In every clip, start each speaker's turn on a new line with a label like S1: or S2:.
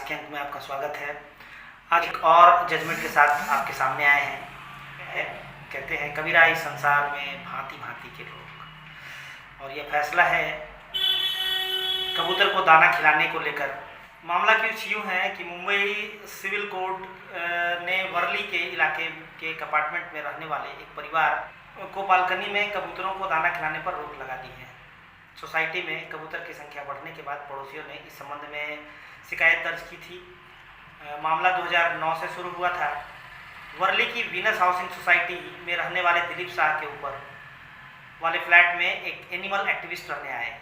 S1: के अंक में आपका स्वागत है। आज एक और जजमेंट के साथ आपके सामने आए हैं। कहते हैं कबीरा इस संसार में भांति भांति के लोग, और यह फैसला है कबूतर को दाना खिलाने को लेकर। मामला कुछ यूँ है कि मुंबई सिविल कोर्ट ने वर्ली के इलाके के एक अपार्टमेंट में रहने वाले एक परिवार को बालकनी में कबूतरों को दाना खिलाने पर रोक लगा दी है। सोसाइटी में कबूतर की संख्या बढ़ने के बाद पड़ोसियों ने इस संबंध में शिकायत दर्ज की थी। मामला 2009 से शुरू हुआ था। वर्ली की वीनस हाउसिंग सोसाइटी में रहने वाले दिलीप शाह के ऊपर वाले फ्लैट में एक एनिमल एक्टिविस्ट रहने आए।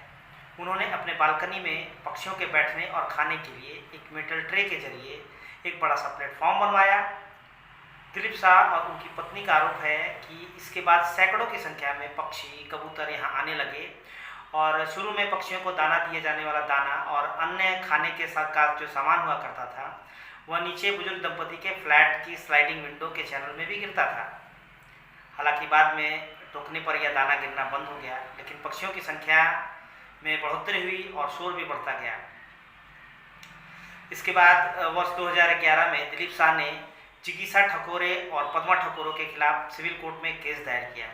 S1: उन्होंने अपने बालकनी में पक्षियों के बैठने और खाने के लिए एक मेटल ट्रे के जरिए एक बड़ा सा प्लेटफॉर्म बनवाया। दिलीप शाह और उनकी पत्नी का आरोप है कि इसके बाद सैकड़ों की संख्या में पक्षी कबूतर यहाँ आने लगे और शुरू में पक्षियों को दाना दिए जाने वाला दाना और अन्य खाने के साथ का जो सामान हुआ करता था वह नीचे बुजुर्ग दंपति के फ्लैट की स्लाइडिंग विंडो के चैनल में भी गिरता था। हालांकि बाद में टोकने पर यह दाना गिरना बंद हो गया, लेकिन पक्षियों की संख्या में बढ़ोतरी हुई और शोर भी बढ़ता गया। इसके बाद वर्ष 2011 में दिलीप शाह ने जिगीसा ठकोरे और पद्मा ठकोरों के खिलाफ सिविल कोर्ट में केस दायर किया।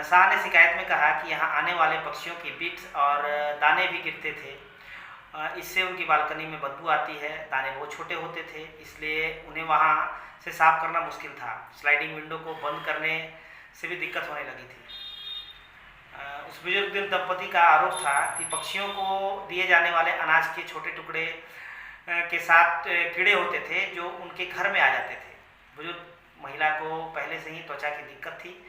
S1: शाह ने शिकायत में कहा कि यहाँ आने वाले पक्षियों की बिट्स और दाने भी गिरते थे, इससे उनकी बालकनी में बदबू आती है। दाने बहुत छोटे होते थे, इसलिए उन्हें वहाँ से साफ करना मुश्किल था। स्लाइडिंग विंडो को बंद करने से भी दिक्कत होने लगी थी। उस बुजुर्ग दंपति का आरोप था कि पक्षियों को दिए जाने वाले अनाज के छोटे टुकड़े के साथ कीड़े होते थे जो उनके घर में आ जाते थे। बुजुर्ग महिला को पहले से ही त्वचा की दिक्कत थी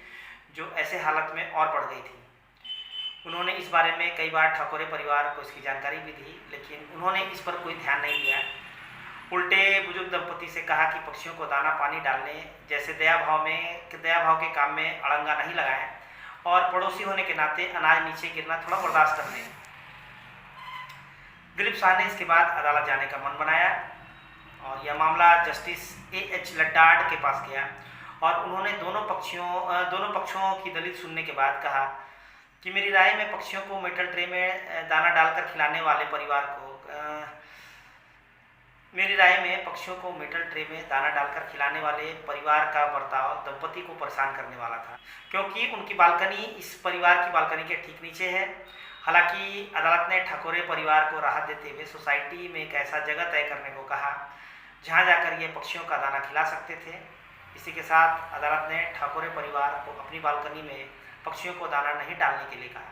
S1: जो ऐसे हालत में और बढ़ गई थी। उन्होंने इस बारे में कई बार ठकोरे परिवार को इसकी जानकारी भी दी, लेकिन उन्होंने इस पर कोई ध्यान नहीं दिया। उल्टे बुजुर्ग दंपति से कहा कि पक्षियों को दाना पानी डालने जैसे दया भाव के काम में अड़ंगा नहीं लगाएं और पड़ोसी होने के नाते अनाज नीचे गिरना थोड़ा बर्दाश्त कर लें। दिलीप शाह ने इसके बाद अदालत जाने का मन बनाया और यह मामला जस्टिस A.H. लड्डाड के पास गया और उन्होंने दोनों पक्षों की दलील सुनने के बाद कहा कि मेरी राय में पक्षियों को मेटल ट्रे में दाना डालकर खिलाने वाले परिवार का बर्ताव दंपति को परेशान करने वाला था, क्योंकि उनकी बालकनी इस परिवार की बालकनी के ठीक नीचे है। हालांकि अदालत ने ठकोरे परिवार को राहत देते हुए सोसाइटी में एक ऐसा जगह तय करने को कहा जहां जाकर ये पक्षियों का दाना खिला सकते थे। इसी के साथ अदालत ने ठाकुरे परिवार को अपनी बालकनी में पक्षियों को दाना नहीं डालने के लिए कहा।